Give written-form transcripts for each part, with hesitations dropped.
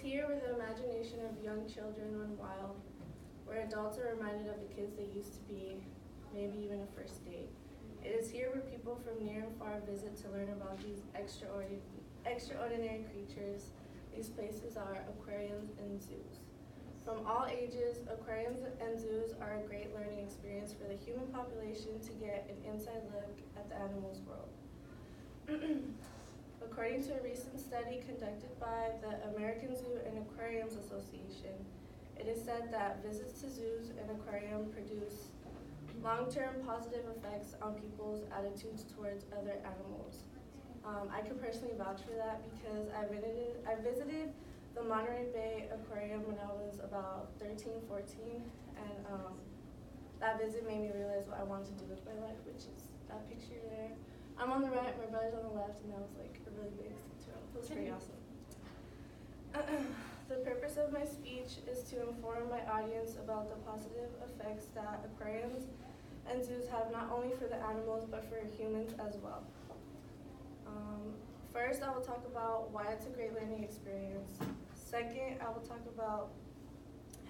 here where the imagination of young children run wild, where adults are reminded of the kids they used to be, maybe even a first date. It is here where people from near and far visit to learn about these extraordinary creatures. These places are aquariums and zoos. From all ages, aquariums and zoos are a great learning experience for the human population to get an inside look at the animals' world. According to a recent study conducted by the American Zoo and Aquariums Association, it is said that visits to zoos and aquariums produce long-term positive effects on people's attitudes towards other animals. I can personally vouch for that because I visited the Monterey Bay Aquarium when I was about 13, 14, and that visit made me realize what I wanted to do with my life, which is that picture there. I'm on the right, my brother's on the left, and that was like a really big thing. It was pretty awesome. The purpose of my speech is to inform my audience about the positive effects that aquariums and zoos have not only for the animals but for humans as well. First, I will talk about why it's a great learning experience. Second, I will talk about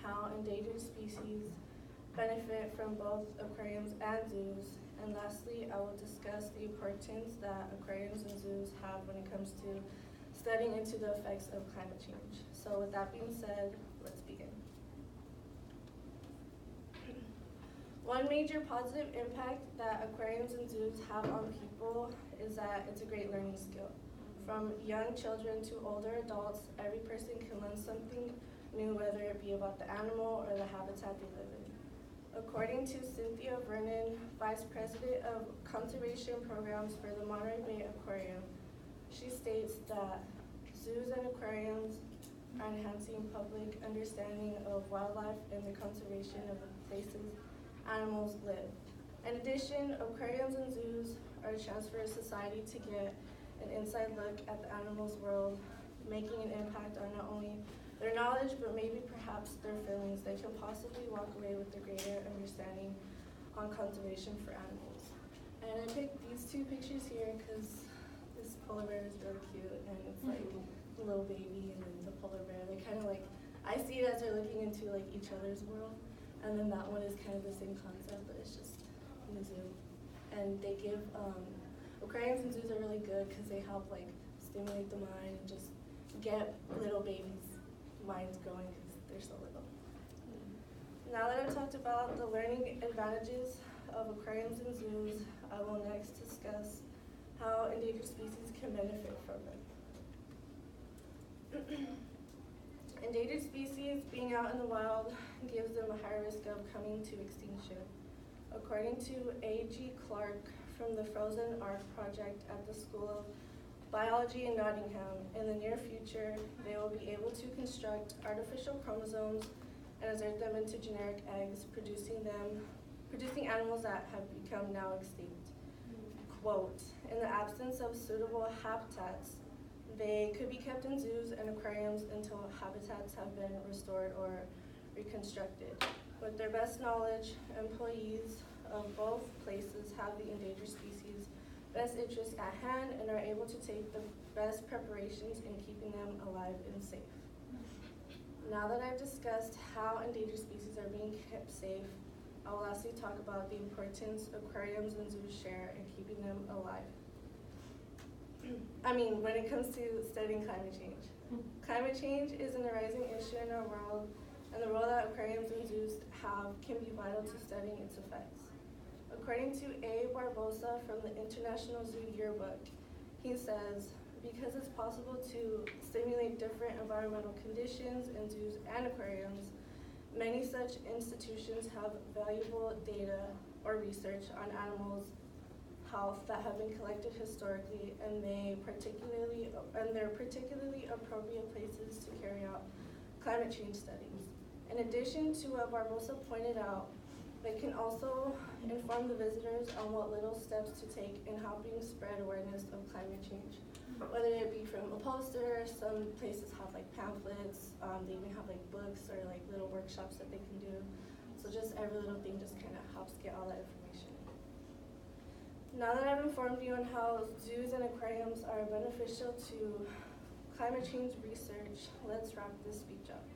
how endangered species benefit from both aquariums and zoos. And lastly, I will discuss the importance that aquariums and zoos have when it comes to studying into the effects of climate change. So with that being said, let's begin. One major positive impact that aquariums and zoos have on people is that it's a great learning skill. From young children to older adults, every person can learn something new, whether it be about the animal or the habitat they live in. According to Cynthia Vernon, Vice President of Conservation Programs for the Monterey Bay Aquarium, she states that zoos and aquariums are enhancing public understanding of wildlife and the conservation of the places animals live. In addition, aquariums and zoos are a chance for society to get an inside look at the animals' world, making an impact on not only their knowledge, but maybe perhaps their feelings. They can possibly walk away with a greater understanding on conservation for animals. And I picked these two pictures here because this polar bear is really cute, and it's like the little baby and then the polar bear. They kind of like, I see it as they're looking into like each other's world, and then that one is kind of the same concept, but it's just in the zoo. And they give, aquariums and zoos are really good because they help like stimulate the mind and just get little babies' minds going because they're so little. Now that I've talked about the learning advantages of aquariums and zoos, I will next discuss how endangered species can benefit from them. Endangered species being out in the wild gives them a high risk of coming to extinction. According to A.G. Clark from the Frozen Ark Project at the School of Biology in Nottingham, in the near future, they will be able to construct artificial chromosomes and insert them into generic eggs, producing animals that have become now extinct. Quote, in the absence of suitable habitats, they could be kept in zoos and aquariums until habitats have been restored or reconstructed. With their best knowledge, employees of both places have the endangered species' best interests at hand and are able to take the best preparations in keeping them alive and safe. Now that I've discussed how endangered species are being kept safe, I will lastly talk about the importance aquariums and zoos share in keeping them alive. When it comes to studying climate change. Climate change is an arising issue in our world, and the role that aquariums and zoos have can be vital to studying its effects. According to A. Barbosa from the International Zoo Yearbook, he says, because it's possible to stimulate different environmental conditions in zoos and aquariums, many such institutions have valuable data or research on animals' health that have been collected historically, and they're particularly appropriate places to carry out climate change studies. In addition to what Barbosa pointed out, they can also inform the visitors on what little steps to take in helping spread awareness of climate change. Whether it be from a poster, some places have like pamphlets, they even have like books or like little workshops that they can do. So just every little thing just kind of helps get all that information. Now that I've informed you on how zoos and aquariums are beneficial to climate change research, let's wrap this speech up.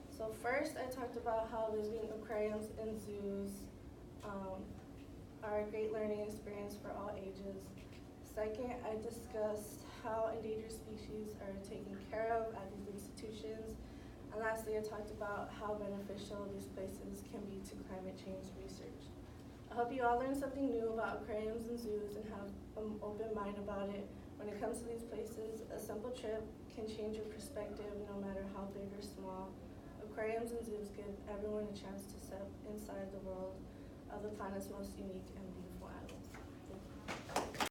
So first, I talked about how visiting aquariums and zoos are a great learning experience for all ages. Second, I discussed how endangered species are taken care of at these institutions. And lastly, I talked about how beneficial these places can be to climate change research. I hope you all learned something new about aquariums and zoos and have an open mind about it. When it comes to these places, a simple trip can change your perspective no matter how big or small. Aquariums and zoos give everyone a chance to step inside the world of the planet's most unique and beautiful animals. Thank you.